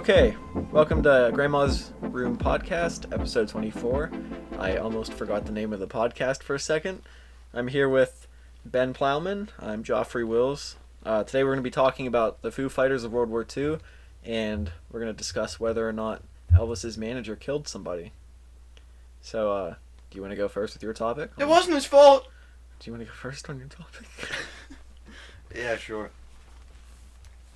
Okay, welcome to Grandma's Room Podcast, episode 24. I almost forgot the name of the podcast for a second. I'm here with Ben Plowman. I'm Joffrey Wills. Today we're going to be talking about the Foo Fighters of WWII, and we're going to discuss whether or not Elvis's manager killed somebody. So, do you want to go first with your topic? It wasn't his fault! Do you want to go first on your topic? Yeah, sure.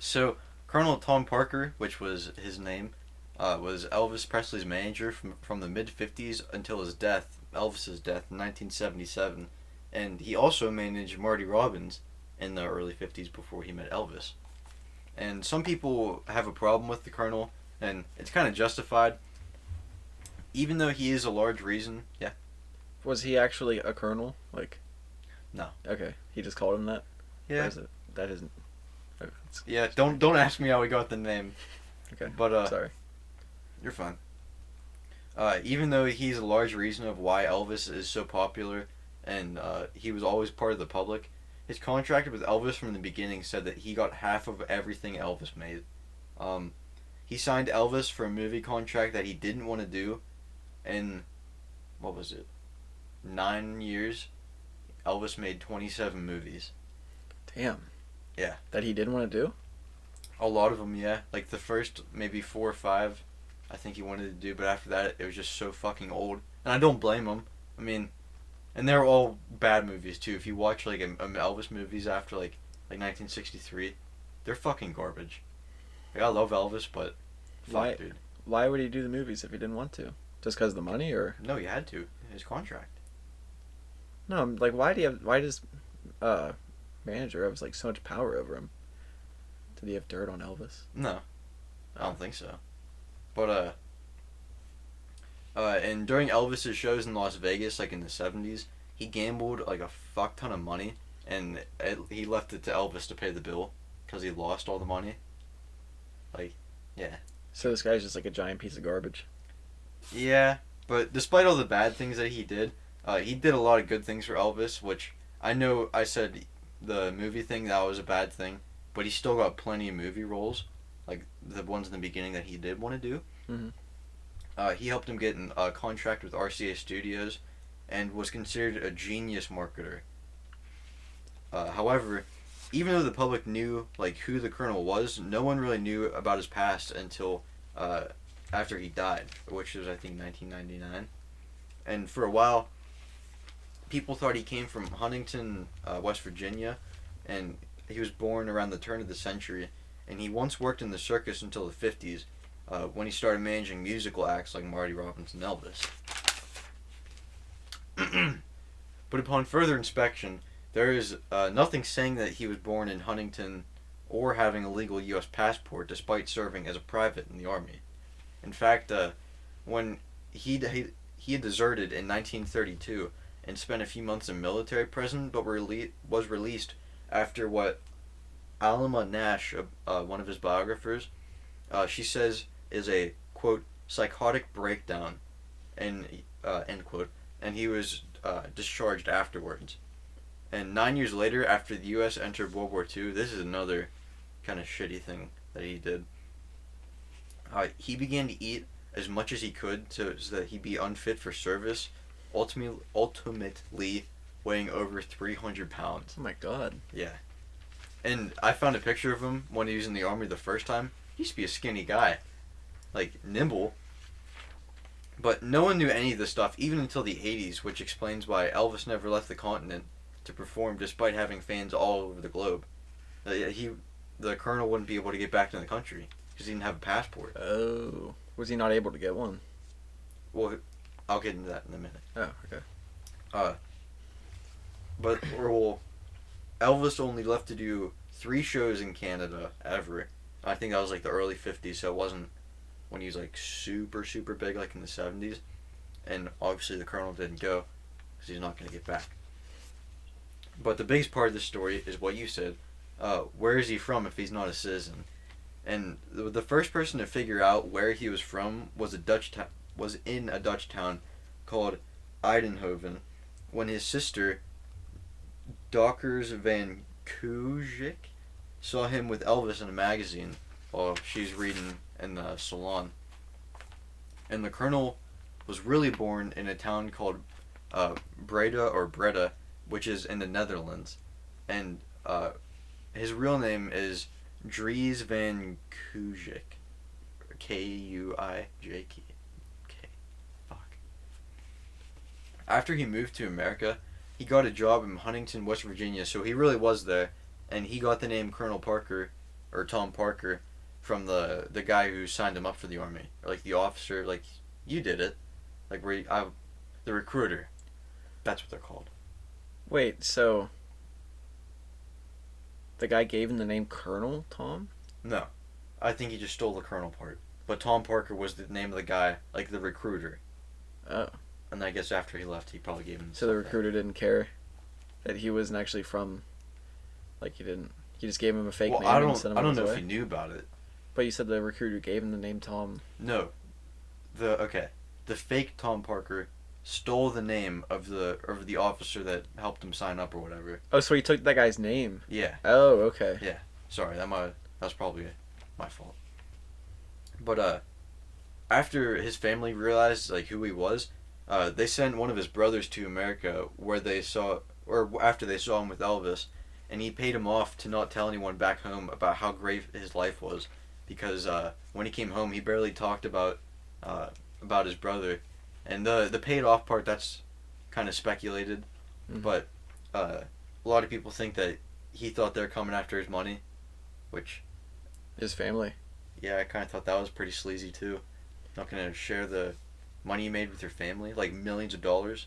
So, Colonel Tom Parker, which was his name, was Elvis Presley's manager from the mid-50s until his death, Elvis's death in 1977. And he also managed Marty Robbins in the early 50s before he met Elvis. And some people have a problem with the Colonel, and it's kind of justified. Even though he is a large reason, yeah. Was he actually a colonel? No. Okay, he just called him that? Yeah. Or is it, that isn't... Okay, Yeah, don't ask me how he got the name. Okay, But, sorry. You're fine. Even though he's a large reason of why Elvis is so popular, and he was always part of the public, his contract with Elvis from the beginning said that he got half of everything Elvis made. He signed Elvis for a movie contract that he didn't want to do, and, 9 years, Elvis made 27 movies. Damn. Yeah. That he didn't want to do? A lot of them, yeah. Like the first maybe 4 or 5, I think he wanted to do, but after that, it was just so fucking old. And I don't blame him. I mean, and they're all bad movies too. If you watch like Elvis movies after like 1963, they're fucking garbage. Like I love Elvis, but fuck, dude. Why would he do the movies if he didn't want to? Just because of the money, or? No, he had to. His contract. No, like why does manager have like so much power over him? Did he have dirt on Elvis? No, I don't think so. But and during Elvis's shows in Las Vegas, like in the 70s, he gambled like a fuck ton of money, and he left it to Elvis to pay the bill because he lost all the money. Like, yeah. So this guy's just like a giant piece of garbage. Yeah, but despite all the bad things that he did a lot of good things for Elvis, which I know I said the movie thing, that was a bad thing, but he still got plenty of movie roles, like the ones in the beginning that he did want to do. Mm-hmm. He helped him get a contract with RCA Studios and was considered a genius marketer. However, even though the public knew like who the Colonel was, no one really knew about his past until after he died, which was I think 1999. And for a while, people thought he came from Huntington, West Virginia, and he was born around the turn of the century, and he once worked in the circus until the 50s, when he started managing musical acts like Marty Robbins and Elvis. But upon further inspection, there is nothing saying that he was born in Huntington or having a legal U.S. passport despite serving as a private in the Army. In fact, when he had deserted in 1932 and spent a few months in military prison, but was released after what Alma Nash, one of his biographers, she says is a, quote, psychotic breakdown, and end quote, and he was discharged afterwards. And 9 years later, after the U.S. entered World War II, this is another kind of shitty thing that he did. He began to eat as much as he could so that he'd be unfit for service, ultimately weighing over 300 pounds. Oh my god. Yeah. And I found a picture of him when he was in the Army the first time. He used to be a skinny guy. Like, nimble. But no one knew any of this stuff, even until the 80s, which explains why Elvis never left the continent to perform despite having fans all over the globe. The Colonel wouldn't be able to get back to the country because he didn't have a passport. Oh. Was he not able to get one? Well, I'll get into that in a minute. Oh, okay. But Elvis only left to do 3 shows in Canada ever. I think that was like the early 50s, so it wasn't when he was like super, super big like in the 70s. And obviously the Colonel didn't go because he's not going to get back. But the biggest part of the story is what you said. Where is he from if he's not a citizen? And the first person to figure out where he was from was in a Dutch town called Eindhoven, when his sister Dockers van Kuujik saw him with Elvis in a magazine while she's reading in the salon. And the colonel was really born in a town called Breda, which is in the Netherlands. And his real name is Dries van Kuijik. Kuijk. Fuck. After he moved to America, he got a job in Huntington, West Virginia, so he really was there. And he got the name Colonel Parker, or Tom Parker, from the guy who signed him up for the army. Or like the officer, like, you did it. Like, the recruiter. That's what they're called. Wait, so the guy gave him the name Colonel Tom? No. I think he just stole the colonel part. But Tom Parker was the name of the guy, like the recruiter. Oh. And I guess after he left, he probably gave him... So the recruiter didn't care that he wasn't actually from... Like, he didn't... He just gave him a fake name and sent him I don't know away? if he knew about it. But you said the recruiter gave him the name Tom. No. The fake Tom Parker stole the name of the officer that helped him sign up or whatever. Oh, so he took that guy's name? Yeah. Oh, okay. Yeah. Sorry, that was probably my fault. But after his family realized like who he was, they sent one of his brothers to America after they saw him with Elvis, and he paid him off to not tell anyone back home about how great his life was, because when he came home he barely talked about his brother, and the paid off part, that's kind of speculated, but a lot of people think that he thought they were coming after his money, which his family. Yeah, I kind of thought that was pretty sleazy too. Not gonna share the money you made with your family, like millions of dollars.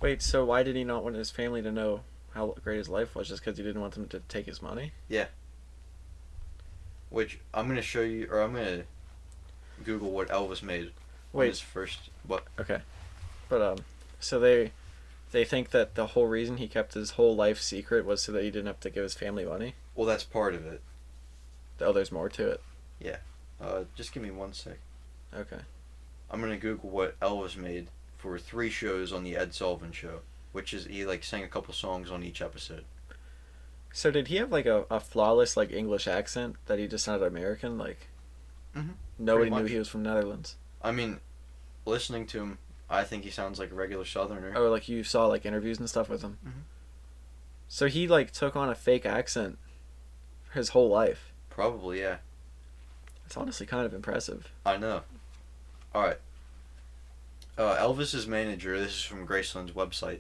Wait, so why did he not want his family to know how great his life was? Just because he didn't want them to take his money? Yeah. Which I'm gonna show you, or I'm gonna Google what Elvis made. Wait. His first what? Okay, but so they think that the whole reason he kept his whole life secret was so that he didn't have to give his family money? Well, that's part of it. Oh, there's more to it. Yeah. Just give me 1 sec. Okay. I'm gonna Google what Elvis made for 3 shows on the Ed Sullivan Show, which is he like sang a couple songs on each episode. So did he have like a flawless like English accent that he just sounded American? Like, nobody knew he was from Netherlands. I mean, listening to him, I think he sounds like a regular Southerner. Oh, like you saw like interviews and stuff with him. Mm-hmm. So he like took on a fake accent his whole life. Probably, yeah. It's honestly kind of impressive. I know. Alright. Elvis's manager, this is from Graceland's website.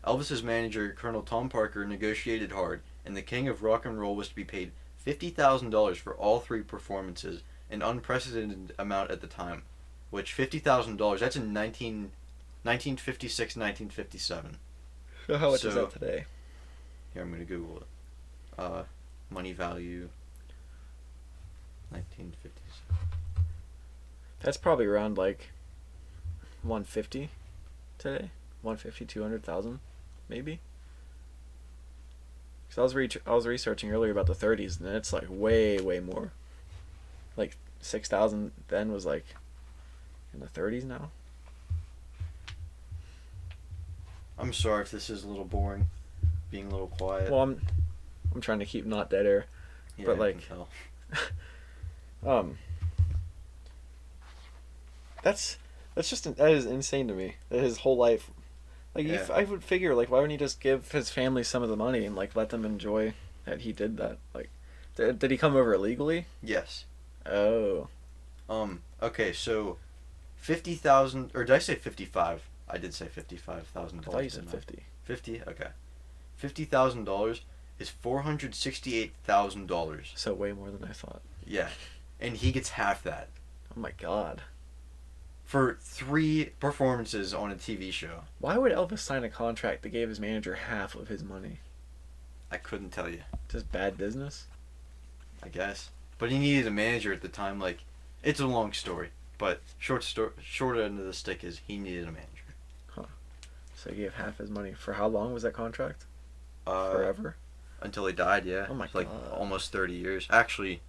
Elvis's manager, Colonel Tom Parker, negotiated hard, and the king of rock and roll was to be paid $50,000 for all 3 performances, an unprecedented amount at the time. Which, $50,000, that's in 1956, 1957. So how much is that today? Here, I'm going to Google it. Money value, 1957. That's probably around like 150 today. 150, 200,000, maybe. Because I was researching earlier about the 30s, and it's like way more. Like 6,000 then was like in the 30s now. I'm sorry if this is a little boring, being a little quiet. Well, I'm trying to keep not dead air, Yeah, but I like, can tell. that's that is insane to me. That his whole life, like, Yeah. I would figure, like, why wouldn't he just give his family some of the money and like let them enjoy that he did that? Like, did he come over illegally? Yes. Oh. Okay, so 50,000, or did I say 55? I did say $55,000. I thought you said 50. 50? Okay. $50,000 is $468,000. So way more than I thought. Yeah. And he gets half that. Oh my god. For 3 performances on a TV show. Why would Elvis sign a contract that gave his manager half of his money? I couldn't tell you. Just bad business? I guess. But he needed a manager at the time. Like, it's a long story. But short end of the stick is he needed a manager. So he gave half his money. For how long was that contract? Forever? Until he died, yeah. Oh my like god. almost 30 years. Actually,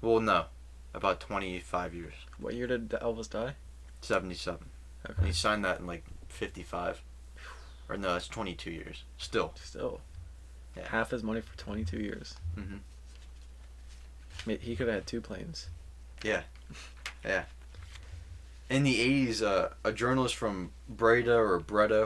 well, no. About 25 years. What year did Elvis die? 77. Okay. And he signed that in like 55. Or no, that's 22 years. Still. Yeah. Half his money for 22 years. Mm-hmm. He could have had 2 planes. Yeah. In the 80s, a journalist from Breda,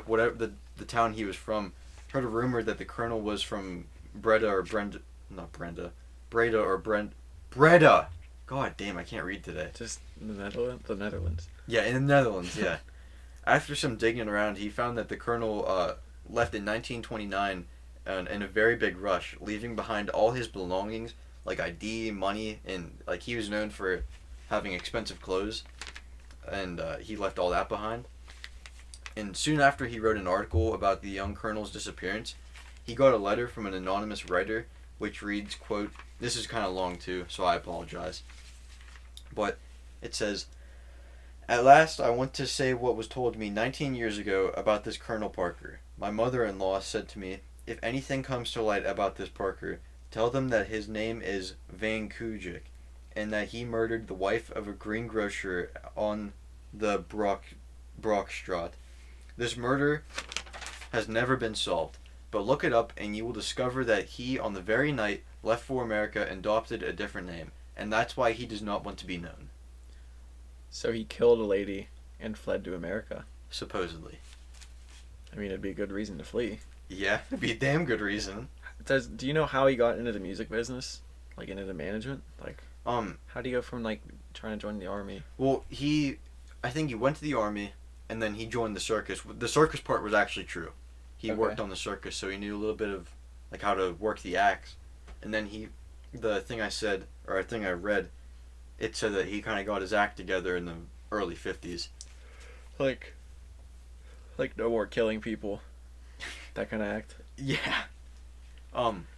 whatever the town he was from, heard a rumor that the colonel was from Breda or Brenda, not Brenda, Breda or Breda! God damn, I can't read today. Just the Netherlands. Yeah, in the Netherlands, yeah. After some digging around, he found that the colonel left in 1929 in a very big rush, leaving behind all his belongings, like ID, money, and like he was known for having expensive clothes, and he left all that behind. And soon after he wrote an article about the young colonel's disappearance, he got a letter from an anonymous writer, which reads, quote, this is kind of long too, so I apologize. But it says, at last I want to say what was told me 19 years ago about this Colonel Parker. My mother-in-law said to me, if anything comes to light about this Parker, tell them that his name is Van Kujic, and that he murdered the wife of a greengrocer on the Brockstraat. This murder has never been solved, but look it up and you will discover that he, on the very night, left for America and adopted a different name, and that's why he does not want to be known. So he killed a lady and fled to America. Supposedly. I mean, it'd be a good reason to flee. Yeah, it'd be a damn good reason. Do you know how he got into the music business? Like, into the management? Like, how do you go from, like, trying to join the army? Well, I think he went to the army, and then he joined the circus. The circus part was actually true. He worked on the circus, so he knew a little bit of, like, how to work the acts. And then the thing I read, it said that he kind of got his act together in the early 50s. Like no more killing people. That kind of act. Yeah.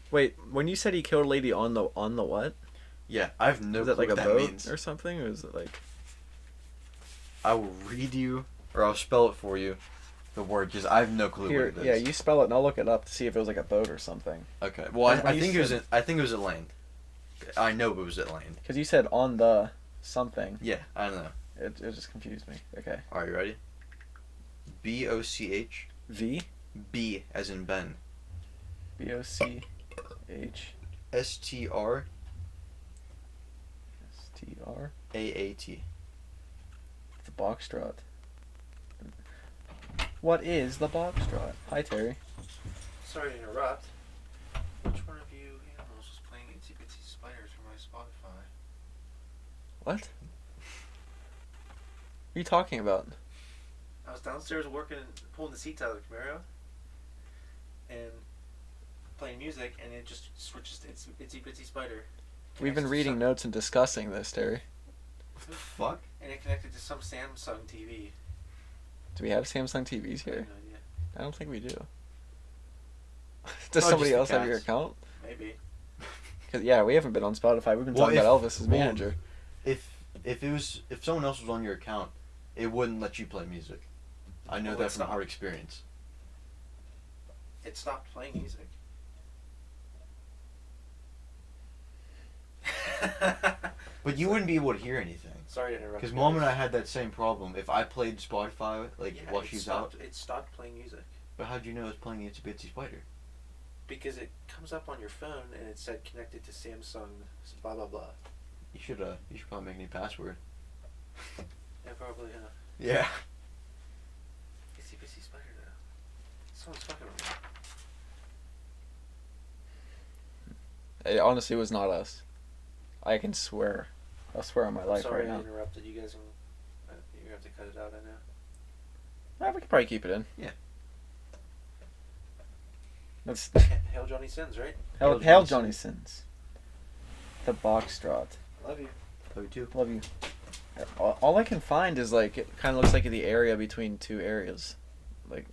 Wait, when you said he killed a lady on the what? Yeah, I have no clue like what a that boat means. or something? Or is it like... I will read you, or I'll spell it for you, the word, because I have no clue what it is. Yeah, you spell it and I'll look it up to see if it was like a boat or something. Okay. Well, I think it was at land. I know it was at land. Because you said on the something. Yeah, I don't know. It just confused me. Okay. Are you ready? B-O-C-H. V? B as in Ben. B-O-C-H. S-T-R. S-T-R. A-A-T. The Boxtrot. What is the Boxtrot? Hi, Terry. Sorry to interrupt. Which one of you animals was playing Itsy Bitsy Spiders for my Spotify? What? What are you talking about? I was downstairs working, pulling the seats out of the Camaro, and playing music, and it just switches to Itsy Bitsy Spider. We've been reading notes and discussing this, Terry. What the fuck? And it connected to some Samsung TV. Do we have Samsung TVs I have here? no idea. I don't think we do. Does somebody else have your account? Maybe. Cause yeah, we haven't been on Spotify. We've been talking about Elvis as manager. If someone else was on your account, it wouldn't let you play music. I know that from hard experience. It stopped playing music. But you wouldn't be able to hear anything. Sorry to interrupt. Because Mom and I had that same problem. If I played Spotify, while she's out. It stopped playing music. But how'd you know it was playing Itsy Bitsy Spider? Because it comes up on your phone and it said connected to Samsung, blah blah blah. You should probably make a new password. Yeah, probably, huh? Yeah. Itsy Bitsy Spider though. Someone's fucking with me. It honestly was not us. I can swear. I'll swear on my life Sorry right now. I interrupted you guys. You have to cut it out, I know. We could probably keep it in. Yeah. That's Hail Johnny Sins, right? Hail Johnny Sins. The Boxtrot. Love you. Love you too. Love you. All I can find is like it kind of looks like the area between two areas, like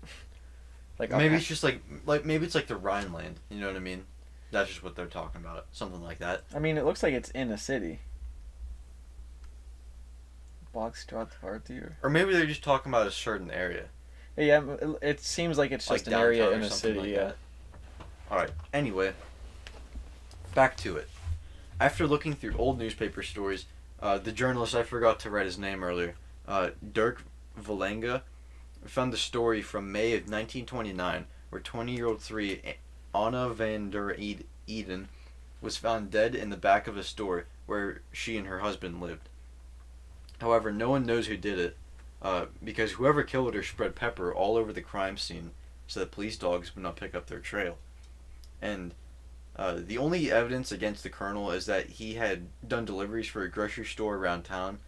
maybe it's just like maybe it's like the Rhineland. You know what I mean? That's just what they're talking about. Something like that. I mean, it looks like it's in a city. Boxtrot party, or maybe they're just talking about a certain area. Yeah, it seems like it's just an area in a city. Like yeah. that. All right. Anyway, back to it. After looking through old newspaper stories, the journalist, I forgot to write his name earlier, Dirk Valenga, found the story from May of 1929 where 20-year-old Anna van der Eden was found dead in the back of a store where she and her husband lived. However, no one knows who did it, because whoever killed her spread pepper all over the crime scene so that police dogs would not pick up their trail. And the only evidence against the Colonel is that he had done deliveries for a grocery store around town,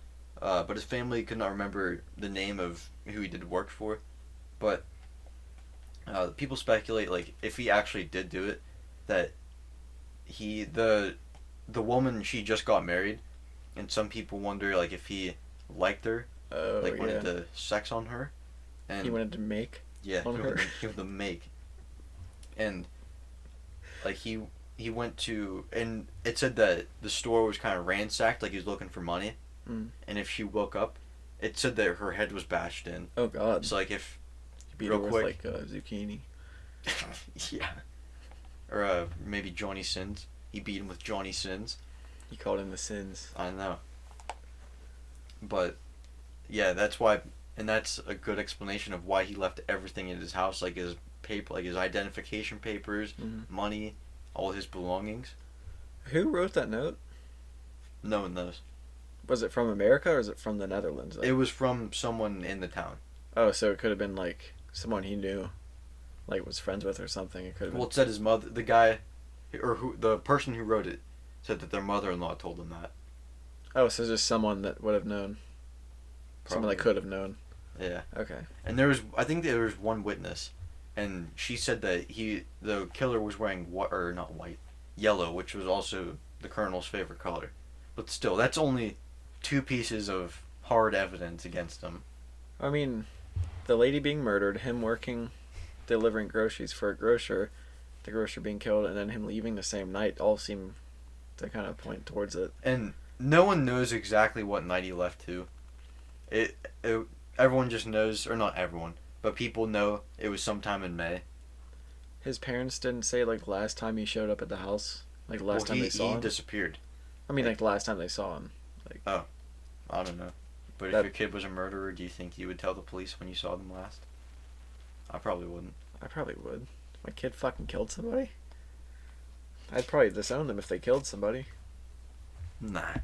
but his family could not remember the name of who he did work for. But people speculate, like, if he actually did do it, that the woman, she just got married, and some people wonder, like, if he liked her, wanted to sex on her, and he wanted to make. Yeah, on her. He wanted to make, and like he went to, and it said that the store was kind of ransacked, like he was looking for money, and if she woke up, it said that her head was bashed in. Oh God! So like if beat real her with quick, like zucchini. yeah, or maybe Johnny Sins. He beat him with Johnny Sins. He called him the Sins. I know. But yeah, that's why, and that's a good explanation of why he left everything in his house, like his paper, like his identification papers, money, all his belongings. Who wrote that note? No one knows. Was it from America or is it from the Netherlands? It was from someone in the town. Oh, so it could have been like someone he knew, like was friends with or something. It could have been. Well, it said his mother, the guy, or the person who wrote it, said that their mother-in-law told them that. Oh, so just someone that would have known. Probably. Someone that could have known. Yeah. Okay. And I think there was one witness, and she said that the killer was wearing yellow, which was also the Colonel's favorite color. But still, that's only 2 pieces of hard evidence against him. I mean, the lady being murdered, him working, delivering groceries for a grocer, the grocer being killed, and then him leaving the same night all seem to kind of point towards it. And no one knows exactly what night he left to. Everyone just knows, or not everyone, but people know it was sometime in May. His parents didn't say, like, the last time he showed up at the house? Like, the last time they saw him? He disappeared. I mean, like, the last time they saw him. Like, oh. I don't know. But if your kid was a murderer, do you think you would tell the police when you saw them last? I probably wouldn't. I probably would. My kid fucking killed somebody? I'd probably disown them if they killed somebody. Nah.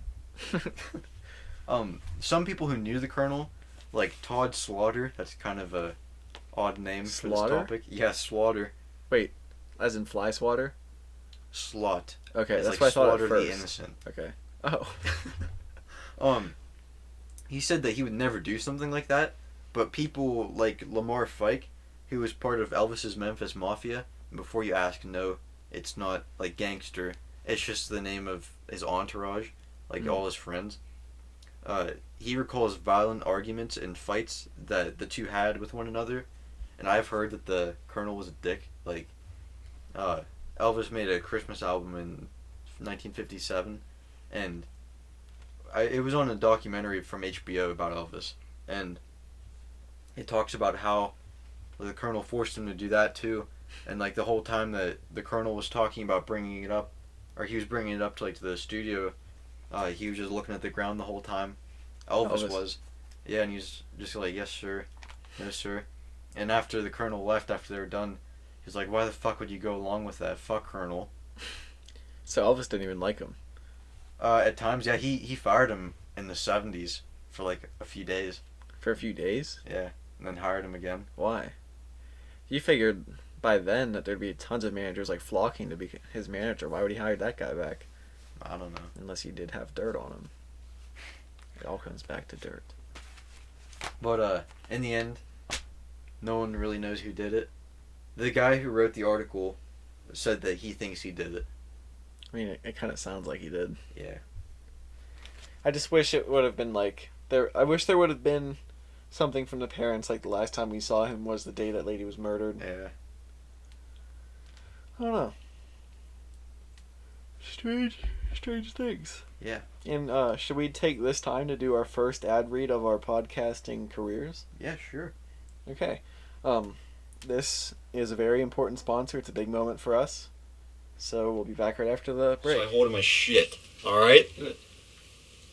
Some people who knew the Colonel, like Todd Slaughter, that's kind of a odd name for this topic. Yeah, Slaughter. Wait, as in fly swatter? Slot. Okay, it's that's like what I thought at Slaughter first. the Innocent. Okay. Oh. He said that he would never do something like that, but people like Lamar Fike, who was part of Elvis's Memphis Mafia, and before you ask, no, it's not like gangster, it's just the name of his entourage, like all his friends. He recalls violent arguments and fights that the two had with one another, and I've heard that the Colonel was a dick. Like, Elvis made a Christmas album in 1957, and it was on a documentary from HBO about Elvis, and it talks about how the Colonel forced him to do that too, and like the whole time that the Colonel was talking about bringing it up, or he was bringing it up to like the studio, he was just looking at the ground the whole time. Elvis was, yeah, and he was just like, yes sir, no sir, and after the Colonel left, after they were done, he's like, why the fuck would you go along with that? Fuck Colonel. So Elvis didn't even like him. At times, yeah, he fired him in the 70s for like a few days. For a few days? Yeah, and then hired him again. Why? You figured by then that there'd be tons of managers like flocking to be his manager. Why would he hire that guy back? I don't know. Unless he did have dirt on him. It all comes back to dirt. But in the end, no one really knows who did it. The guy who wrote the article said that he thinks he did it. I mean, it kind of sounds like he did. Yeah. I just wish it would have been like I wish there would have been something from the parents, like the last time we saw him was the day that lady was murdered. Yeah. I don't know. Strange things. Yeah. And should we take this time to do our first ad read of our podcasting careers? Yeah, sure. Okay. This is a very important sponsor. It's a big moment for us. So we'll be back right after the break. So I hold my shit. Alright? Good.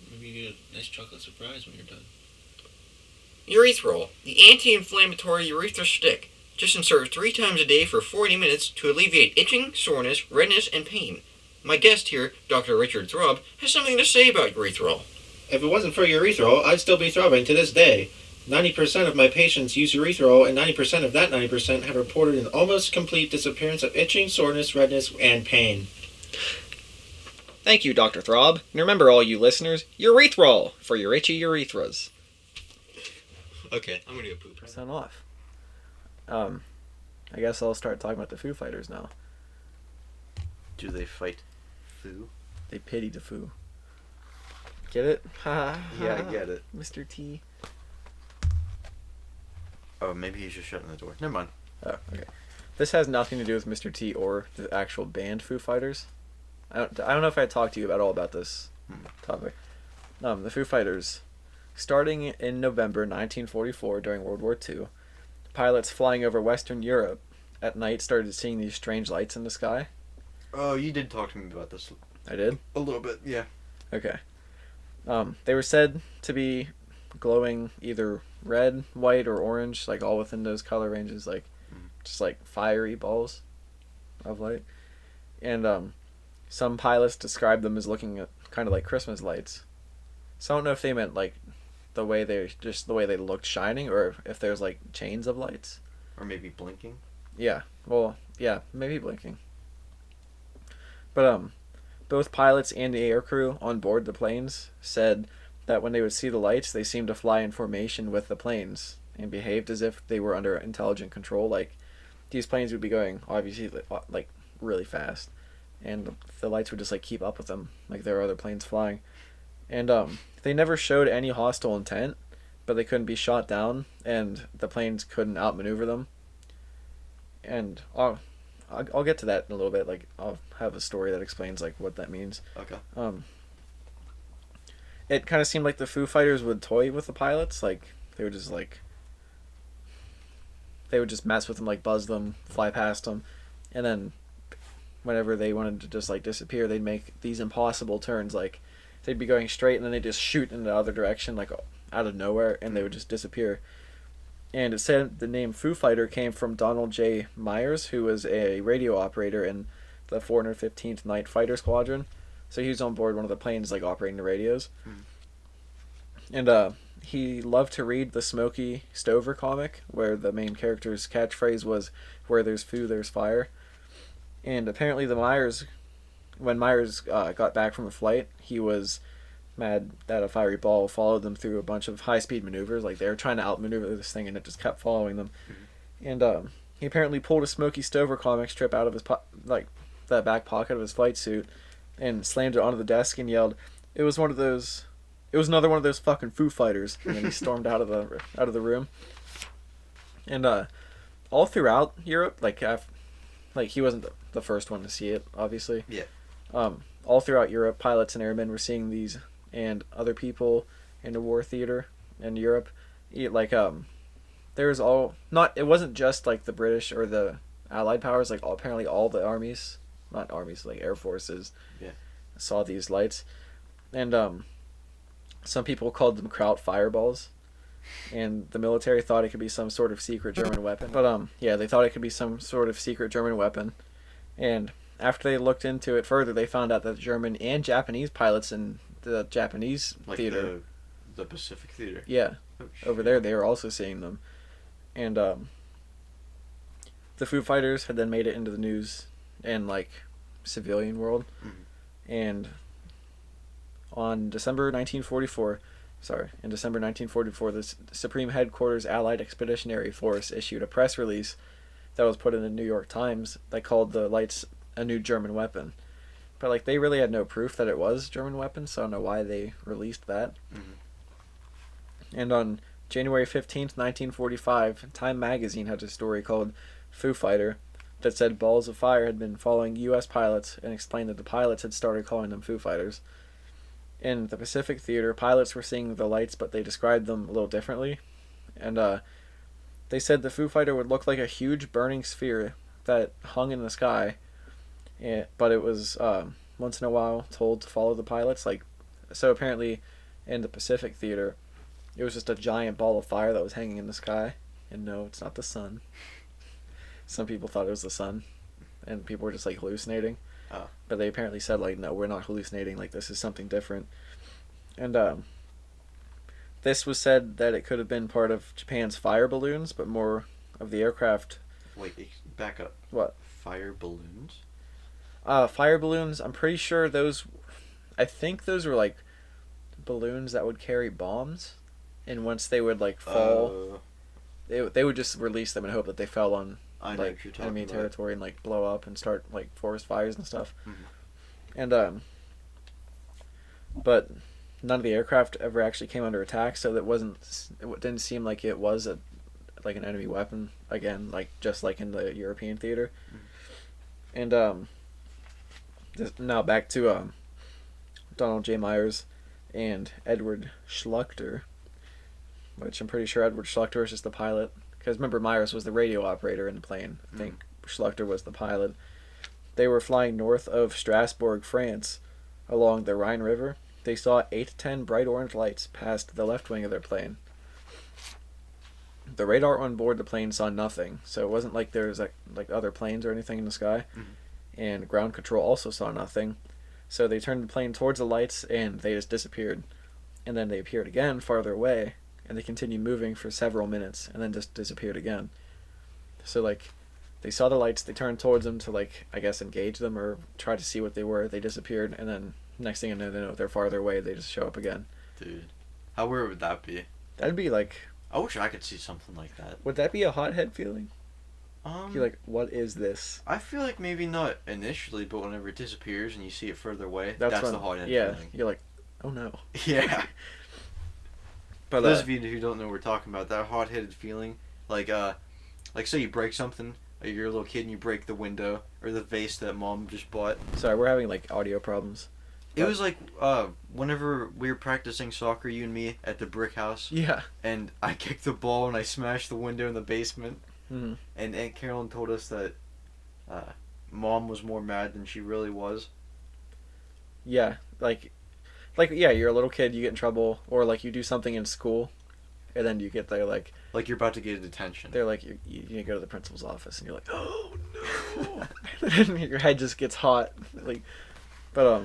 Maybe you get a nice chocolate surprise when you're done. Urethral, the anti-inflammatory urethral stick. Just insert 3 times a day for 40 minutes to alleviate itching, soreness, redness, and pain. My guest here, Dr. Richard Throb, has something to say about urethral. If it wasn't for urethral, I'd still be throbbing to this day. 90% of my patients use urethral, and 90% of that 90% have reported an almost complete disappearance of itching, soreness, redness, and pain. Thank you, Dr. Throb. And remember, all you listeners, urethral for your itchy urethras. Okay, I'm gonna go poop. Sign off. I guess I'll start talking about the Foo Fighters now. Do they fight Foo? They pity the Foo. Get it? Ha. Yeah, I get it. Mr. T. Oh, maybe he's just shutting the door. Never mind. Oh, okay. This has nothing to do with Mr. T or the actual band Foo Fighters. I don't know if I talked to you at all about this topic. The Foo Fighters, starting in November 1944 during World War II, pilots flying over Western Europe at night started seeing these strange lights in the sky. Oh, you did talk to me about this. I did? A little bit, yeah. Okay. They were said to be glowing either red, white, or orange, like all within those color ranges, like just like fiery balls of light. And some pilots described them as looking kind of like Christmas lights. So I don't know if they meant like the way they looked shining, or if there's like chains of lights. Or maybe blinking. Yeah. Well, yeah, maybe blinking. But both pilots and the aircrew on board the planes said that when they would see the lights, they seemed to fly in formation with the planes and behaved as if they were under intelligent control. Like, these planes would be going, obviously, like really fast, and the lights would just like keep up with them, like there were other planes flying. And they never showed any hostile intent, but they couldn't be shot down, and the planes couldn't outmaneuver them. And I'll get to that in a little bit. Like, I'll have a story that explains like what that means. Okay. It kind of seemed like the Foo Fighters would toy with the pilots. Like, they would just mess with them, like buzz them, fly past them, and then whenever they wanted to just like disappear, they'd make these impossible turns. Like, they'd be going straight and then they'd just shoot in the other direction, like out of nowhere, and they would just disappear. And it said the name Foo Fighter came from Donald J. Myers, who was a radio operator in the 415th Night Fighter Squadron. So he was on board one of the planes, like, operating the radios. And he loved to read the Smokey Stover comic, where the main character's catchphrase was, "Where there's Foo, there's fire." And apparently when Myers got back from a flight, he was mad that a fiery ball followed them through a bunch of high-speed maneuvers. Like, they were trying to outmaneuver this thing, and it just kept following them. And he apparently pulled a Smokey Stover comic strip out of his the back pocket of his flight suit, and slammed it onto the desk and yelled, "It was another one of those fucking Foo Fighters." And then he stormed out of the room. And all throughout Europe, like he wasn't the first one to see it, obviously. Yeah. All throughout Europe, pilots and airmen were seeing these, and other people in the war theater in Europe. Like, there was it wasn't just like the British or the Allied powers, like apparently all the armies, not armies, like air forces, saw these lights. And some people called them Kraut fireballs, and the military thought it could be some sort of secret German weapon. But they thought it could be some sort of secret German weapon. And after they looked into it further, they found out that German and Japanese pilots in the Japanese theater, the Pacific Theater. Yeah, over there they were also seeing them. And the Foo Fighters had then made it into the news in like civilian world. And in December 1944, the Supreme Headquarters Allied Expeditionary Force issued a press release that was put in the New York Times that called the lights a new German weapon. But like, they really had no proof that it was a German weapon, so I don't know why they released that. And on January 15th, 1945, Time magazine had a story called Foo Fighter that said balls of fire had been following U.S. pilots, and explained that the pilots had started calling them Foo Fighters. In the Pacific Theater, pilots were seeing the lights, but they described them a little differently. And they said the Foo Fighter would look like a huge burning sphere that hung in the sky, but it was once in a while told to follow the pilots. Like, so apparently in the Pacific Theater, it was just a giant ball of fire that was hanging in the sky. And no, it's not the sun. Some people thought it was the sun, and people were just like hallucinating. But they apparently said, like, no, we're not hallucinating, like, this is something different. And this was said that it could have been part of Japan's fire balloons, but more of the aircraft. Wait, back up. What? Fire balloons? Fire balloons, I'm pretty sure those. I think those were like balloons that would carry bombs, and once they would like fall, they would just release them and hope that they fell on I know like what you're talking enemy about. territory and like blow up and start like forest fires and stuff. Mhm. And but none of the aircraft ever actually came under attack, so it didn't seem like it was like an enemy weapon again, like just like in the European theater. And now back to Donald J. Myers and Edward Schluchter, which I'm pretty sure Edward Schluchter was just the pilot, because remember Myers was the radio operator in the plane. I think Schluchter was the pilot. They were flying north of Strasbourg, France, along the Rhine River. They saw 8 to 10 bright orange lights past the left wing of their plane. The radar on board the plane saw nothing, so it wasn't like there was like other planes or anything in the sky. And ground control also saw nothing. So they turned the plane towards the lights and they just disappeared. And then they appeared again farther away, and they continued moving for several minutes and then just disappeared again. So like they saw the lights, they turned towards them to like I guess engage them or try to see what they were. They disappeared, and then next thing you know they're farther away, they just show up again. Dude, how weird would that be? That'd be like, I wish I could see something like that. would that be a hothead feeling? You're like, what is this? I feel like maybe not initially, but whenever it disappears and you see it further away, That's that's when, the hot-head yeah, feeling. you're like, oh no. Yeah. But For those of you who don't know what we're talking about, that hot-headed feeling, like say you break something, or you're a little kid and you break the window or the vase that mom just bought. sorry, we're having like audio problems. It was like whenever we were practicing soccer, you and me, at the brick house, Yeah. and I kicked the ball and I smashed the window in the basement, Mm-hmm. and Aunt Carolyn told us that mom was more mad than she really was. Yeah, like yeah, you're a little kid, you get in trouble, or like you do something in school, and then you get there like Like you're about to get a detention. they're like you go to the principal's office and you're like, oh no, and your head just gets hot, like, but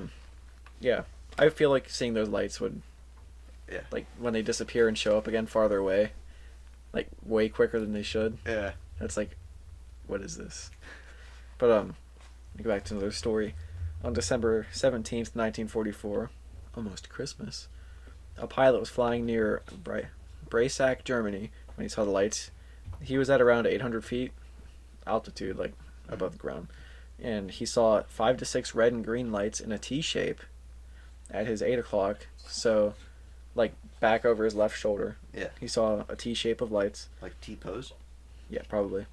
yeah, I feel like seeing those lights would, Yeah. like when they disappear and show up again farther away, like way quicker than they should. Yeah. That's like, what is this? But let me go back to another story. On December 17th, 1944, almost Christmas, a pilot was flying near Breisach, Germany, when he saw the lights. He was at around 800 feet altitude, like above the ground, and he saw 5 to 6 red and green lights in a T shape at his 8 o'clock. So, like back over his left shoulder. Yeah. He saw a T shape of lights. Like T-pose? Yeah, probably.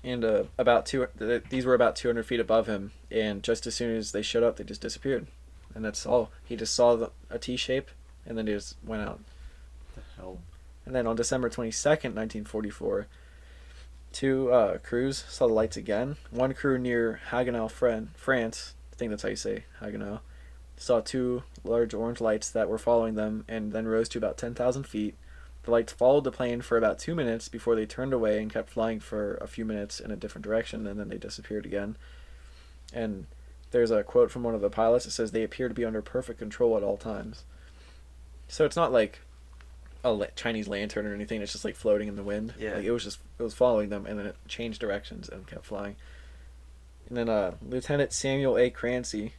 And these were about 200 feet above him, and just as soon as they showed up, they just disappeared. And that's all. He just saw a T shape, and then he just went out. The hell? And then on December 22nd, 1944, 2 crews saw the lights again. One crew near Haguenau, France, I think that's how you say Haguenau, saw 2 large orange lights that were following them and then rose to about 10,000 feet. The lights followed the plane for about 2 minutes before they turned away and kept flying for a few minutes in a different direction, and then they disappeared again. And there's a quote from one of the pilots that says they appear to be under perfect control at all times. So it's not like a Chinese lantern or anything, it's just like floating in the wind. Yeah. Like it was following them, and then it changed directions and kept flying. And then Lieutenant Samuel A. Krasny,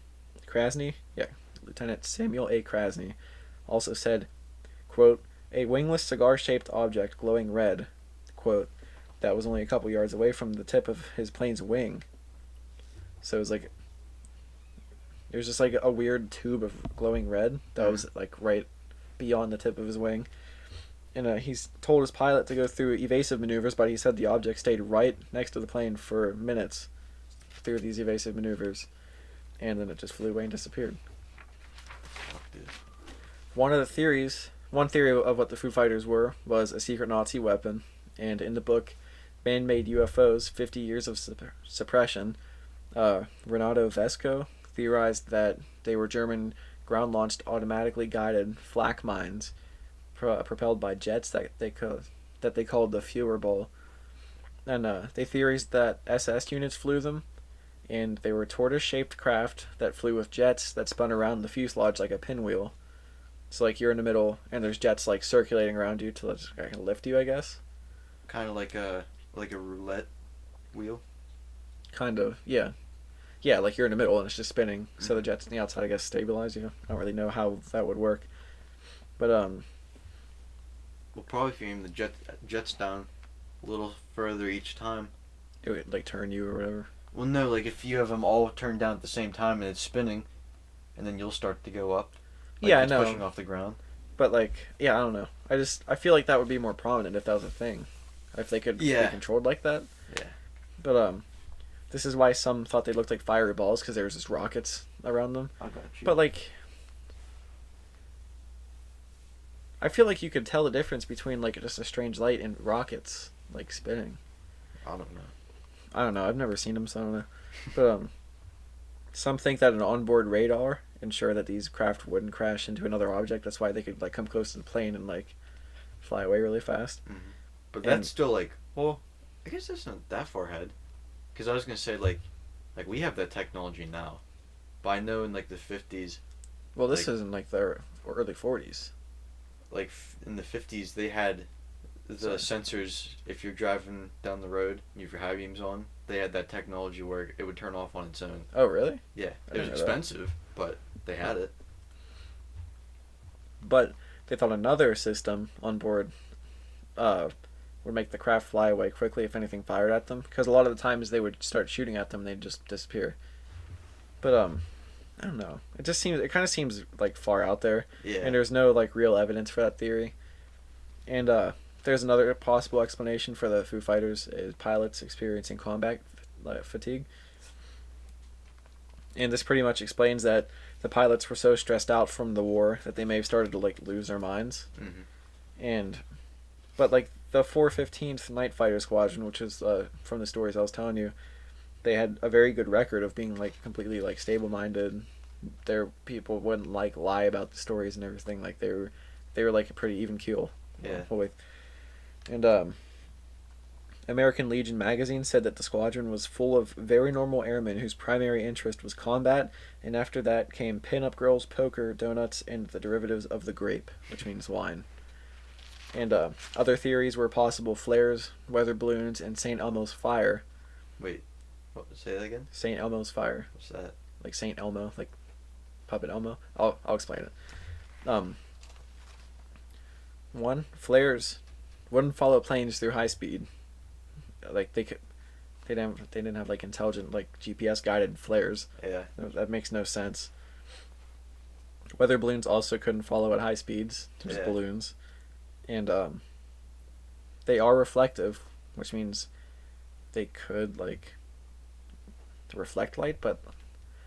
Lieutenant Samuel A. Krasny also said, quote, a wingless cigar-shaped object glowing red, quote, that was only a couple yards away from the tip of his plane's wing. So it was like, it was just like a weird tube of glowing red that was like right beyond the tip of his wing. And he's told his pilot to go through evasive maneuvers, but he said the object stayed right next to the plane for minutes through these evasive maneuvers, and then it just flew away and disappeared. Fuck, dude. One theory of what the Foo Fighters were was a secret Nazi weapon, and in the book Man-Made UFOs, 50 Years of Suppression, Renato Vesco theorized that they were German ground-launched automatically guided flak mines propelled by jets that they called the Führerball. And they theorized that SS units flew them, and they were tortoise-shaped craft that flew with jets that spun around the fuselage like a pinwheel. So like you're in the middle, and there's jets like circulating around you to just kind of lift you, I guess. Kind of like a roulette wheel. Kind of, yeah. Yeah, like you're in the middle and it's just spinning, so the jets on the outside, I guess, stabilize you. I don't really know how that would work. But, Well, probably if you aim the jets down a little further each time. it would, like, turn you or whatever. Well, no, like if you have them all turned down at the same time and it's spinning, and then you'll start to go up. Like Yeah, I it's know. pushing off the ground. But, like, yeah, I don't know. I feel like that would be more prominent if that was a thing. If they could be controlled like that. Yeah. But, this is why some thought they looked like fiery balls, because there was just rockets around them. I got you. But, like, I feel like you could tell the difference between, like, just a strange light and rockets, like, spinning. I don't know. I don't know. I've never seen them, so I don't know. But, some think that an onboard radar ensure that these craft wouldn't crash into another object. That's why they could, like, come close to the plane and, like, fly away really fast. Mm-hmm. But And- that's still, like, well, I guess that's not that far ahead. Because I was going to say, like, we have that technology now. But I know in, like, the 50s, Well, this Like- is in, like, the early 40s. like, in the 50s, they had the sensors. If you're driving down the road, you have your high beams on, they had that technology where it would turn off on its own. Oh, really? Yeah, I it was didn't know that. expensive, but they had it. But they thought another system on board would make the craft fly away quickly if anything fired at them. Because a lot of the times they would start shooting at them and they'd just disappear. But, I don't know. It kind of seems, like, far out there. Yeah. And there's no, like, real evidence for that theory. And, there's another possible explanation for the Foo Fighters is pilots experiencing combat fatigue. And this pretty much explains that the pilots were so stressed out from the war that they may have started to, like, lose their minds. Mm-hmm. But, like, the 415th Night Fighter Squadron, which is from the stories I was telling you, they had a very good record of being, like, completely, like, stable-minded. Their people wouldn't, like, lie about the stories and everything. Like, they were like, a pretty even keel. Yeah. And, American Legion magazine said that the squadron was full of very normal airmen whose primary interest was combat, and after that came pin-up girls, poker, donuts, and the derivatives of the grape, which means wine. And other theories were possible flares, weather balloons, and St. Elmo's fire. Wait, say that again? St. Elmo's fire. What's that? Like St. Elmo, like Puppet Elmo. I'll explain it. One, flares wouldn't follow planes through high speed. Like they didn't have like intelligent like GPS guided flares. Yeah. That makes no sense. Weather balloons also couldn't follow at high speeds, just Yeah. balloons. And they are reflective, which means they could like reflect light, but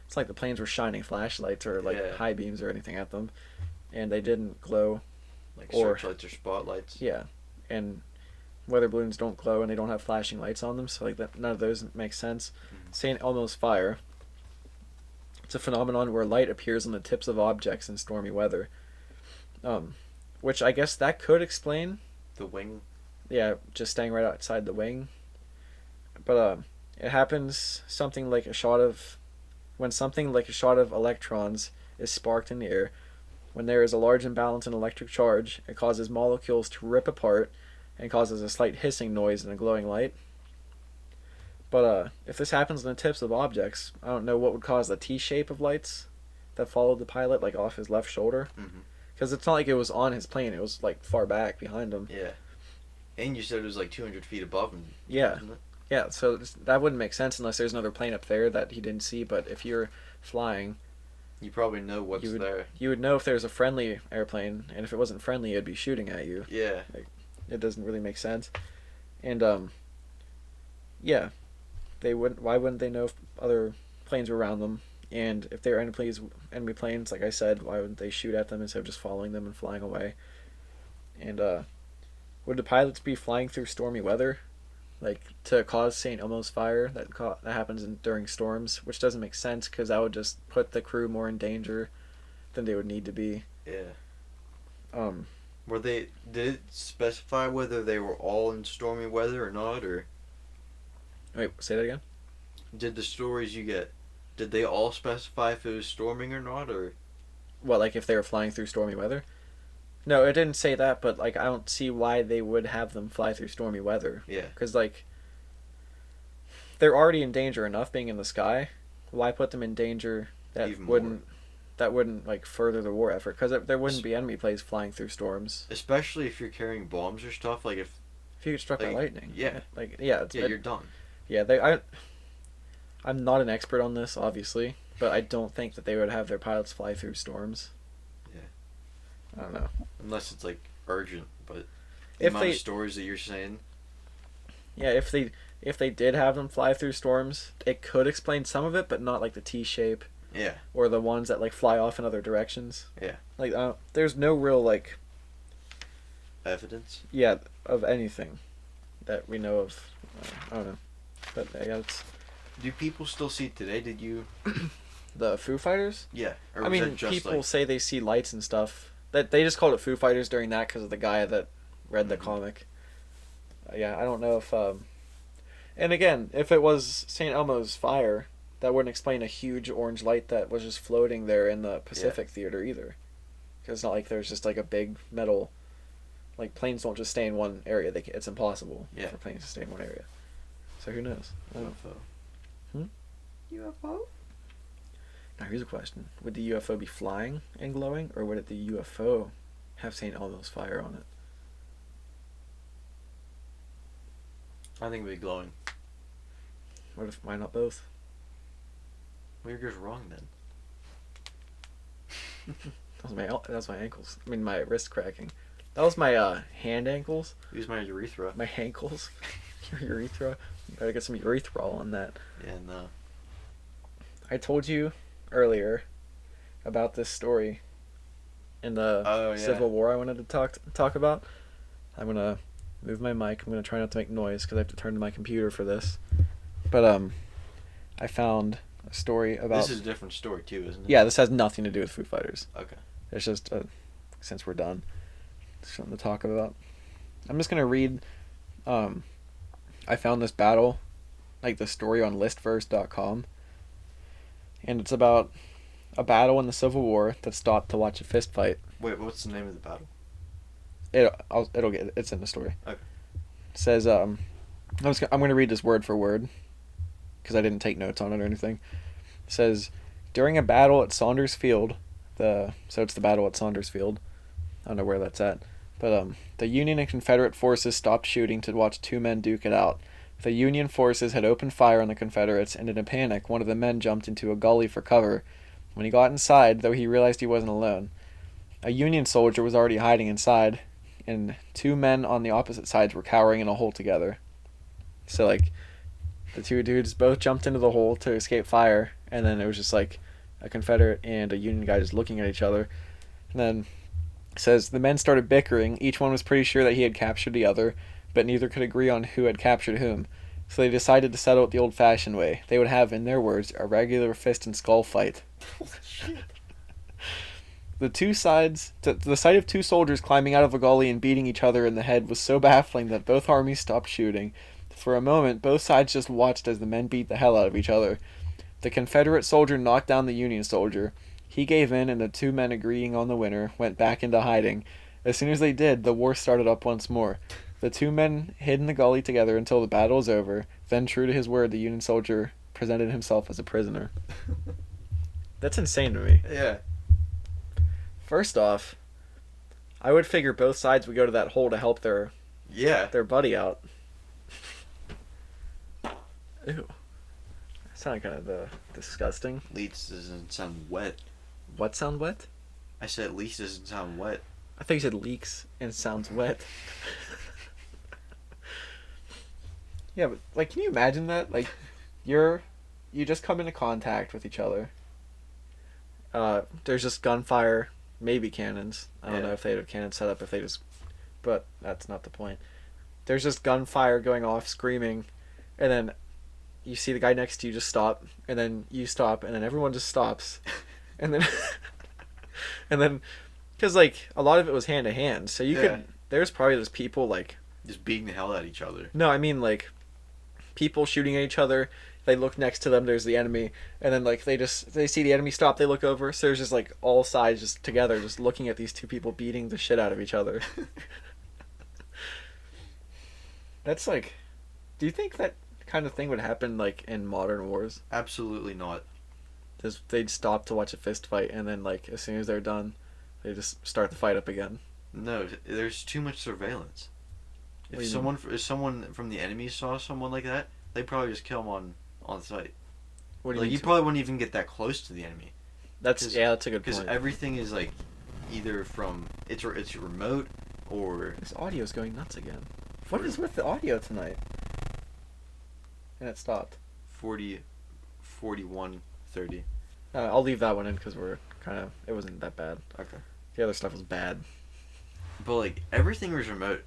it's like the planes were shining flashlights or like Yeah. high beams or anything at them, and they didn't glow. Like Or- searchlights or spotlights. Yeah, and weather balloons don't glow and they don't have flashing lights on them, so like that, none of those make sense. Mhm. St. Elmo's fire. It's a phenomenon where light appears on the tips of objects in stormy weather. Which I guess that could explain. The wing. Yeah, just staying right outside the wing. But it happens when something like a shot of electrons is sparked in the air. When there is a large imbalance in electric charge, it causes molecules to rip apart and causes a slight hissing noise and a glowing light. But if this happens on the tips of objects, I don't know what would cause the T-shape of lights that followed the pilot, like off his left shoulder. Mm-hmm. Because it's not like it was on his plane; it was like far back behind him. Yeah. And you said it was like 200 feet above him. Yeah. Wasn't it? Yeah, so that wouldn't make sense unless there's another plane up there that he didn't see. But if you're flying, You probably know what's there. you would know if there's a friendly airplane, and if it wasn't friendly, it'd be shooting at you. Yeah. It doesn't really make sense. And yeah, they wouldn't. Why wouldn't they know if other planes were around them? And if they're enemy planes, like I said, why wouldn't they shoot at them instead of just following them and flying away? And would the pilots be flying through stormy weather, like to cause St. Elmo's fire that happens during storms? Which doesn't make sense because that would just put the crew more in danger than they would need to be. Yeah. Did it specify whether they were all in stormy weather or not, or Wait, say that again. did the stories you get, did they all specify if it was storming or not, or? What, like if they were flying through stormy weather? No, it didn't say that, but like I don't see why they would have them fly through stormy weather. Yeah. Because like they're already in danger enough being in the sky. Why put them in danger that Even wouldn't more. that wouldn't like further the war effort? Because there wouldn't be enemy planes flying through storms. Especially if you're carrying bombs or stuff. Like if If you get struck by Like, lightning. yeah. Like yeah, you're done. yeah. I'm not an expert on this, obviously, but I don't think that they would have their pilots fly through storms. Yeah. I don't know. Unless it's like urgent, but the If amount they of stories that you're saying. Yeah, if they did have them fly through storms, it could explain some of it, but not like the T shape Yeah. or the ones that like fly off in other directions. Yeah. Like there's no real like Evidence. of anything that we know of. I don't know, but yeah, it's Do people still see it today? Did you? the Foo Fighters. Yeah. Or I was mean, that just people like, say they see lights and stuff. That they just called it Foo Fighters during that because of the guy that read the Mhm. comic. Yeah, I don't know if. And again, if it was St. Elmo's fire, that wouldn't explain a huge orange light that was just floating there in the Pacific Theater either. Because it's not like there's just like a big metal. Like planes don't just stay in one area. It's impossible for planes to stay in one area. So who knows? I don't know. UFO. UFO? Now here's a question: would the UFO be flying and glowing, or would the UFO have St. Elmo's fire on it? I think it'd be glowing. What if why not both? Well, you're just wrong then. That was my ankles. I mean my wrist cracking. That was my hand ankles. Use my urethra. My ankles. Your urethra. You better get some urethral on that. Yeah, no. I told you earlier about this story in the Civil War I wanted to talk about. I'm gonna move my mic. I'm gonna try not to make noise because I have to turn to my computer for this. But I found a story about. This is a different story too, isn't it? Yeah, this has nothing to do with Foo Fighters. Okay. It's just since we're done, something to talk about. I'm just gonna read. I found this battle, like the story on listverse.com, and it's about a battle in the Civil War that stopped to watch a fist fight. Wait, what's the name of the battle? It's in the story. Okay. It says I'm gonna read this word for word, because I didn't take notes on it or anything. It says during a battle at Saunders Field, so it's the battle at Saunders Field. I don't know where that's at, but the Union and Confederate forces stopped shooting to watch two men duke it out. The Union forces had opened fire on the Confederates, and in a panic, one of the men jumped into a gully for cover. When he got inside, though he realized he wasn't alone, a Union soldier was already hiding inside, and two men on the opposite sides were cowering in a hole together. So, like, the two dudes both jumped into the hole to escape fire, and then it was just, like, a Confederate and a Union guy just looking at each other. And then it says, the men started bickering. Each one was pretty sure that he had captured the other, but neither could agree on who had captured whom. So they decided to settle it the old-fashioned way. They would have, in their words, a regular fist and skull fight. The sight of two soldiers climbing out of a gully and beating each other in the head was so baffling that both armies stopped shooting. For a moment, both sides just watched as the men beat the hell out of each other. The Confederate soldier knocked down the Union soldier. He gave in, and the two men, agreeing on the winner, went back into hiding. As soon as they did, the war started up once more. The two men hid in the gully together until the battle was over. Then, true to his word, the Union soldier presented himself as a prisoner. That's insane to me. Yeah. First off, I would figure both sides would go to that hole to help their buddy out. Ew. That sounded kind of disgusting. At least it doesn't sound wet. What sound wet? I said at least it doesn't sound wet. I think you said leaks and it sounds wet. Yeah, but like, can you imagine that? Like, you just come into contact with each other. There's just gunfire, maybe cannons. I don't know if they had cannons set up, but that's not the point. There's just gunfire going off, screaming, and then you see the guy next to you just stop, and then you stop, and then everyone just stops, and then, because like a lot of it was hand to hand, so there's probably those people like just beating the hell out of each other. No, I mean like people shooting at each other, they look next to them, there's the enemy, and then like they see the enemy stop, they look over, so there's just like all sides just together, just looking at these two people beating the shit out of each other. That's like, do you think that kind of thing would happen like in modern wars? Absolutely not. Just they'd stop to watch a fist fight, and then like as soon as they're done, they just start the fight up again. No, there's too much surveillance. What do If you mean? someone from the enemy saw someone like that, they'd probably just kill him on sight. What do you Like mean? you probably wouldn't even get that close to the enemy. That's 'cause- that's a good Because point. everything is like either from it's remote or This audio's going nuts again. What is with the audio tonight? And it stopped. 40, 41, 30. I'll leave that one in because it wasn't that bad. Okay. The other stuff was bad. But like everything was remote.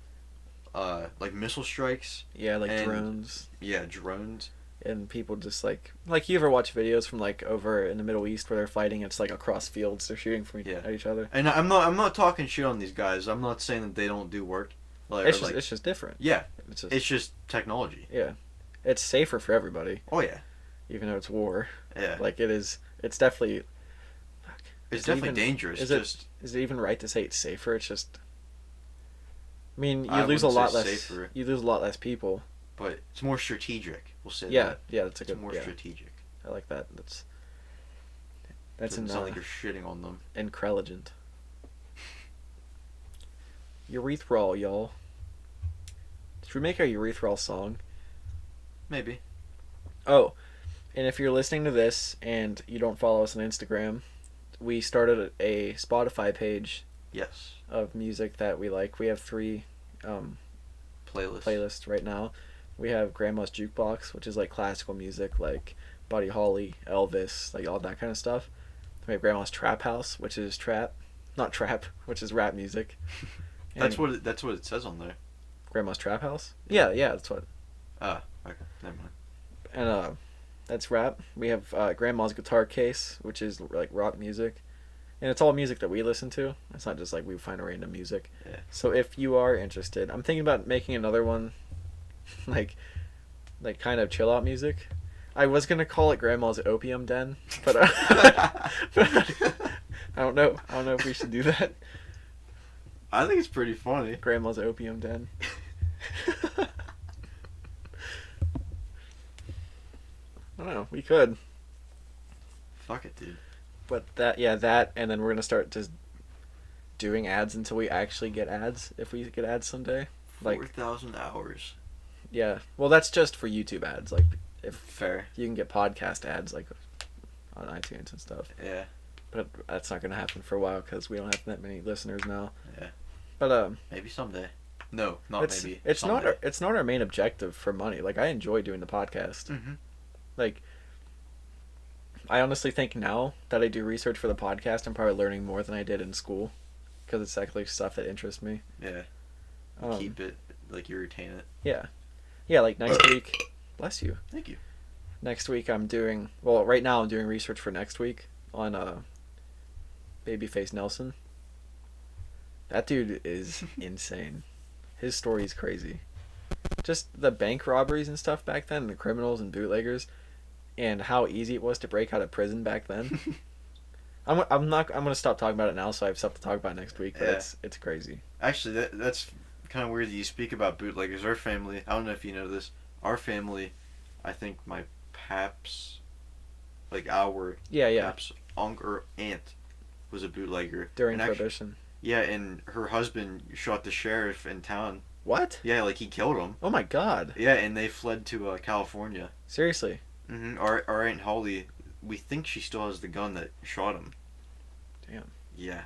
Like missile strikes. Yeah, like And- drones. Yeah, drones. And people just like you ever watch videos from like over in the Middle East where they're fighting, it's like across fields, they're shooting from Yeah. at each other. And I'm not talking shit on these guys. I'm not saying that they don't do work. Like, It's or, just like it's just different. yeah, It's just it's just technology. yeah. It's safer for everybody, Oh yeah, even though it's war. yeah. Like it is it's definitely fuck. It's Is it definitely even- dangerous. is it even right to say it's safer? It's just I mean, I you lose a wouldn't lot say less safer. you lose a lot less people. but it's more strategic. We'll say Yeah, that. yeah, that's a It's good more yeah. strategic. I like that. That's Doesn't in sound like you're shitting on them. Increligent. Urethral, y'all. Should we make a urethral song? Maybe. Oh, and if you're listening to this and you don't follow us on Instagram, we started a Spotify page Yes. of music that we like. We have 3 Playlist. playlists right now. We have Grandma's Jukebox, which is like classical music, like Buddy Holly, Elvis, like all that kind of stuff. We have Grandma's Trap House, which is which is rap music. That's And what it says on there. Grandma's Trap House. Yeah, that's what. Ah, okay. Never mind. And that's rap. We have Grandma's Guitar Case, which is like rock music, and it's all music that we listen to. It's not just like we find random music. Yeah. So if you are interested, I'm thinking about making another one, like kind of chill out music. I was gonna call it Grandma's Opium Den, but, but I don't know. I don't know if we should do that. I think it's pretty funny. Grandma's Opium Den. I don't know. We could. Fuck it, dude. But that, and then we're gonna start just doing ads until we actually get ads. If we get ads someday, like 4,000 hours. yeah. Well, that's just for YouTube ads. Like if Fair. you can get podcast ads like on iTunes and stuff, Yeah. but that's not gonna happen for a while because we don't have that many listeners now. Yeah. But Maybe someday. No, not it's maybe. it's someday. not our main objective for money. Like I enjoy doing the podcast. Mm-hmm. Like I honestly think now that I do research for the podcast, I'm probably learning more than I did in school because it's actually stuff that interests me. Yeah. Keep it, like you retain it. Yeah, like next week. Bless you. Thank you. Next week I'm doing. Well, right now I'm doing research for next week on Babyface Nelson. That dude is insane. His story is crazy. Just the bank robberies and stuff back then, the criminals and bootleggers, and how easy it was to break out of prison back then. I'm gonna stop talking about it now, so I have stuff to talk about next week. But Yeah. it's crazy. Actually, that's kind of weird that you speak about bootleggers. Our family, I don't know if you know this, our family, I think my paps, like our Yeah. paps uncle or aunt was a bootlegger. During And actually- Prohibition. yeah, and her husband shot the sheriff in town. What? Yeah, like he killed him. Oh my God. Yeah, and they fled to California. Seriously. Mm-hmm. Our Aunt Holly, we think she still has the gun that shot him. Damn. Yeah.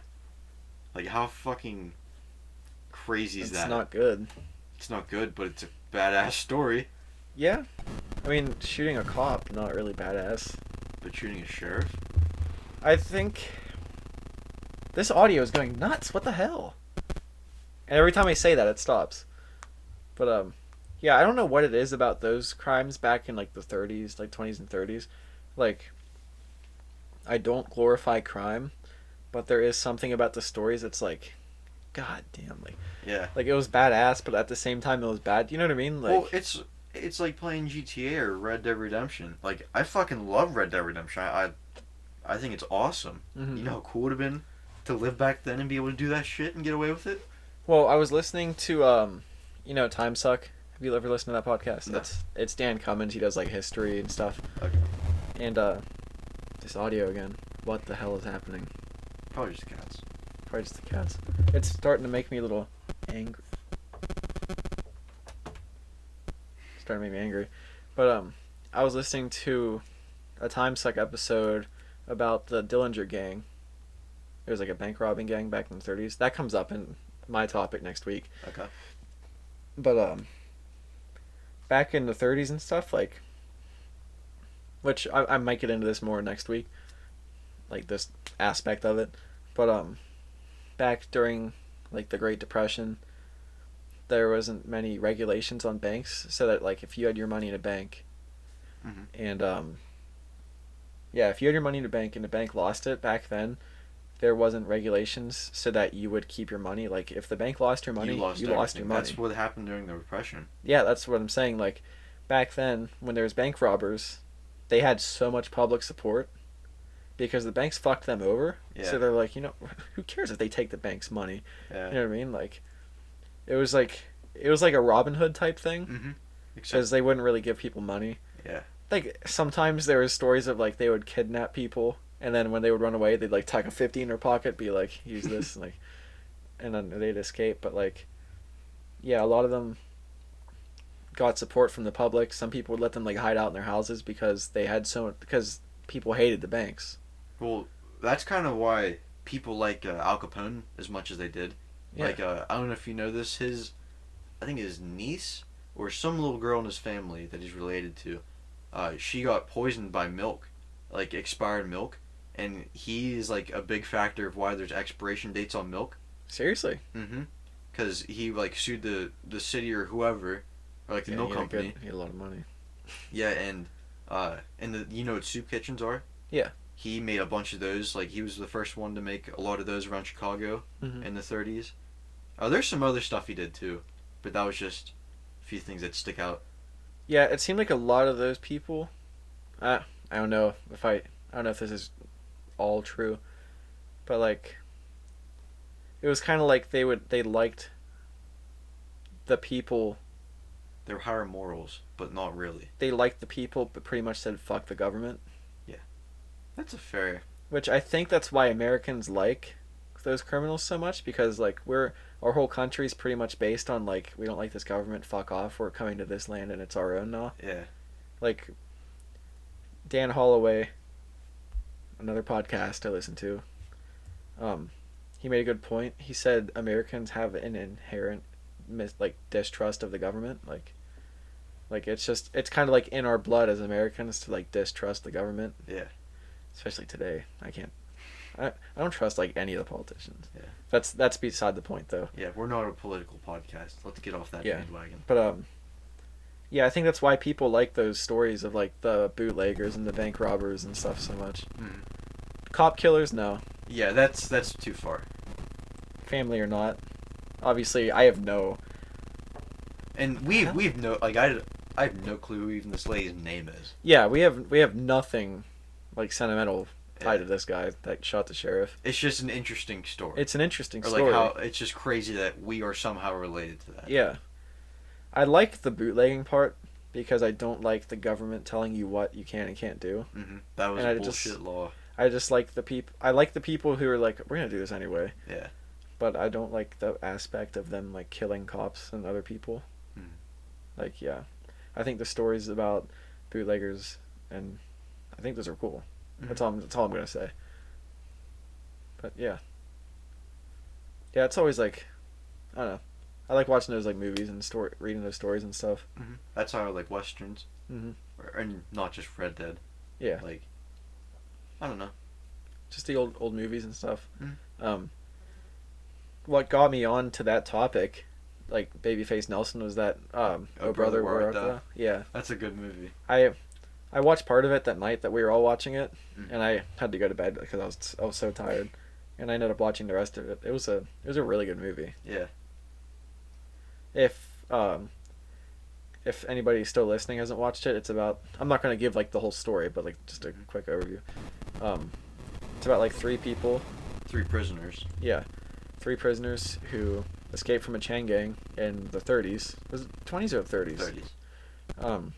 Like how fucking crazy is It's that? not good. It's not good, but it's a badass story. Yeah. I mean, shooting a cop, not really badass. But shooting a sheriff? I think this audio is going nuts. What the hell? And every time I say that, it stops. But yeah, I don't know what it is about those crimes back in like the 30s, like 20s and 30s. Like, I don't glorify crime, but there is something about the stories that's like, god damn, Yeah. like it was badass, but at the same time it was bad. You know what I mean? Like, Well, It's like playing GTA or Red Dead Redemption. Like, I fucking love Red Dead Redemption. I think it's awesome. Mm-hmm. You know how cool it would have been to live back then and be able to do that shit and get away with it? Well, I was listening to Time Suck. Have you ever listened to that podcast? No. It's Dan Cummins. He does like history and stuff. Okay. And this audio again. What the hell is happening? Probably just cats. Probably just the cats. It's starting to make me a little angry. Starting to make me angry. But I was listening to a Time Suck episode about the Dillinger Gang. It was like a bank robbing gang back in the 30s. That comes up in my topic next week. Okay. But back in the 30s and stuff, like, which I might get into this more next week, like this aspect of it. But back during like the Great Depression, there wasn't many regulations on banks, so that like if you had your money in a bank, Mhm. and if you had your money in a bank and the bank lost it back then, there wasn't regulations so that you would keep your money. Like if the bank lost your money, you lost your everything. money. That's what happened during the Depression. Yeah, that's what I'm saying. Like back then, when there was bank robbers, they had so much public support because the banks fucked them over. Yeah. So they're like, who cares if they take the bank's money? Yeah. You know what I mean? Like, it was like a Robin Hood type thing Mm-hmm. because they wouldn't really give people money. Yeah. Like sometimes there was stories of like they would kidnap people, and then when they would run away, they'd like tuck a 50 in their pocket, be like, use this, and then they'd escape. But like, yeah, a lot of them got support from the public. Some people would let them like hide out in their houses because because people hated the banks. Well, that's kind of why people like Al Capone as much as they did. Yeah. Like, I don't know if you know this, I think his niece or some little girl in his family that he's related to, she got poisoned by milk, like expired milk, and he is like a big factor of why there's expiration dates on milk. Seriously? Mm-hmm. Because he like sued the city or whoever, or like the milk company. He had a lot of money. Yeah, and what soup kitchens are? Yeah. He made a bunch of those. Like, he was the first one to make a lot of those around Chicago Mhm. in the 30s. There's some other stuff he did too, but that was just a few things that stick out. Yeah, it seemed like a lot of those people. I don't know I don't know if this is all true, but like, it was kind of like they liked the people. They were higher morals, but not really. They liked the people, but pretty much said fuck the government. That's a fair. Which I think that's why Americans like those criminals so much, because like our whole country's pretty much based on like, we don't like this government, fuck off, we're coming to this land and it's our own now. Yeah. Like Dan Holloway, another podcast I listen to, he made a good point. He said Americans have an inherent distrust of the government. Like it's kind of like in our blood as Americans to like distrust the government. Yeah. Especially today. I don't trust like any of the politicians. Yeah. That's beside the point though. Yeah, we're not a political podcast. Let's get off that bandwagon. But yeah, I think that's why people like those stories of like the bootleggers and the bank robbers and stuff so much. Mm. Cop killers, no. Yeah, that's too far. Family or not. Obviously, I have no. And we've no, like, I have no clue who even this lady's name is. Yeah, we have nothing like sentimental tied to this guy that shot the sheriff. It's just an interesting story. It's an interesting or story. like how it's just crazy that we are somehow related to that. Yeah. I like the bootlegging part because I don't like the government telling you what you can and can't do. Mm-hmm. That was And a bullshit law. I just like the people. I like the people who are like, we're gonna do this anyway. Yeah. But I don't like the aspect of them like killing cops and other people. Mm. Like, yeah, I think the stories about bootleggers, and I think those are cool. Mm-hmm. That's all I'm gonna say. But yeah, it's always like, I don't know. I like watching those like movies and reading those stories and stuff. Mm-hmm. That's how I like westerns, Mm-hmm. and not just Red Dead. Yeah, Like, I don't know. just the old movies and stuff. Mm-hmm. What got me on to that topic, like Babyface Nelson, was that Oh Brother, Where Art Thou? Yeah, That's a good movie. I watched part of it that night that we were all watching it, Mm-hmm. and I had to go to bed because I was so tired, and I ended up watching the rest of it. It was a really good movie. Yeah. If if anybody still listening hasn't watched it, it's about. I'm not gonna give like the whole story, but like just a quick overview. It's about like three people. 3 prisoners. Yeah, 3 prisoners who escaped from a chain gang in the 30s. Was it 20s or 30s? 30s.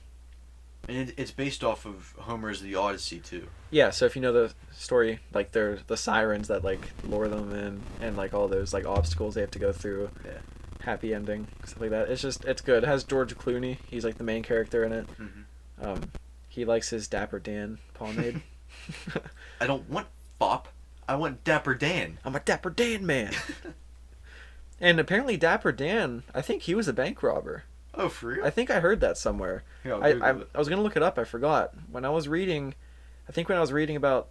And it's based off of Homer's The Odyssey too. Yeah, so if you know the story, like they're the sirens that like lure them in, and like all those like obstacles they have to go through. Yeah. Happy ending, stuff like that. It's good. It has George Clooney. He's like the main character in it. Mm-hmm. He likes his Dapper Dan pomade. I don't want Fop. I want Dapper Dan. I'm a Dapper Dan man. And apparently Dapper Dan, I think he was a bank robber. Oh, for real? I think I heard that somewhere. Here, I'll I Google it. was gonna look it up. I forgot when I was reading. I think when I was reading about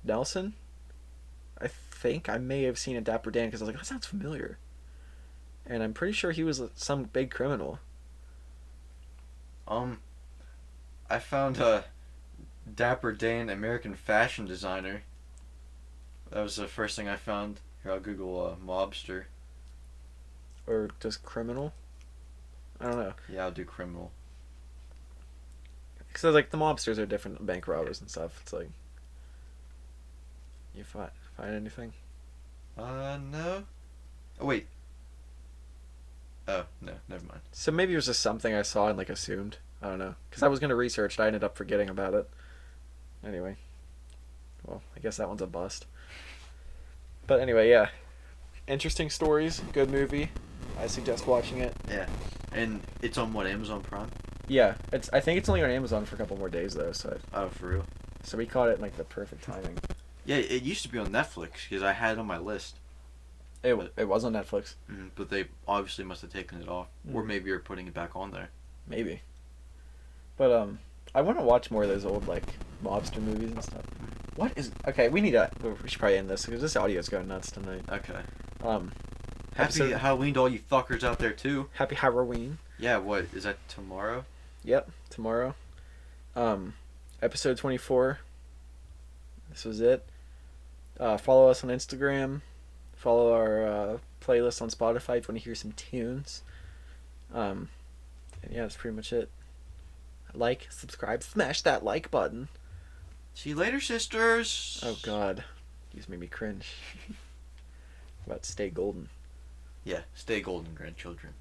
Nelson, I think I may have seen a Dapper Dan because I was like, that sounds familiar. And I'm pretty sure he was some big criminal. I found a Dapper Dan American fashion designer. That was the first thing I found. Here, I'll Google mobster. Or just criminal. I don't know. Yeah, I'll do criminal. Because like the mobsters are different than bank robbers and stuff. It's like you find anything? No. Oh, wait. Oh, no, never mind. So maybe it was just something I saw and like assumed. I don't know. Because I was gonna research, I ended up forgetting about it. Anyway, well, I guess that one's a bust. But anyway, yeah, interesting stories. Good movie. I suggest watching it. Yeah. And it's on what, Amazon Prime? Yeah, I think it's only on Amazon for a couple more days though. Oh, for real? So we caught it in like the perfect timing. Yeah, it used to be on Netflix because I had it on my list. It was on Netflix. But they obviously must have taken it off. Or maybe you're putting it back on there. Maybe. But I want to watch more of those old like mobster movies and stuff. What is okay? We should probably end this because this audio's going nuts tonight. Okay. Episode- Happy Halloween to all you fuckers out there too. Happy Halloween. Yeah, what is that tomorrow? Yep, tomorrow. Episode 24. This was it. Follow us on Instagram. Follow our playlist on Spotify if you want to hear some tunes. And yeah, that's pretty much it. Like, subscribe, smash that like button. See you later, sisters. Oh God, you just made me cringe. About stay golden. Yeah, stay golden, grandchildren.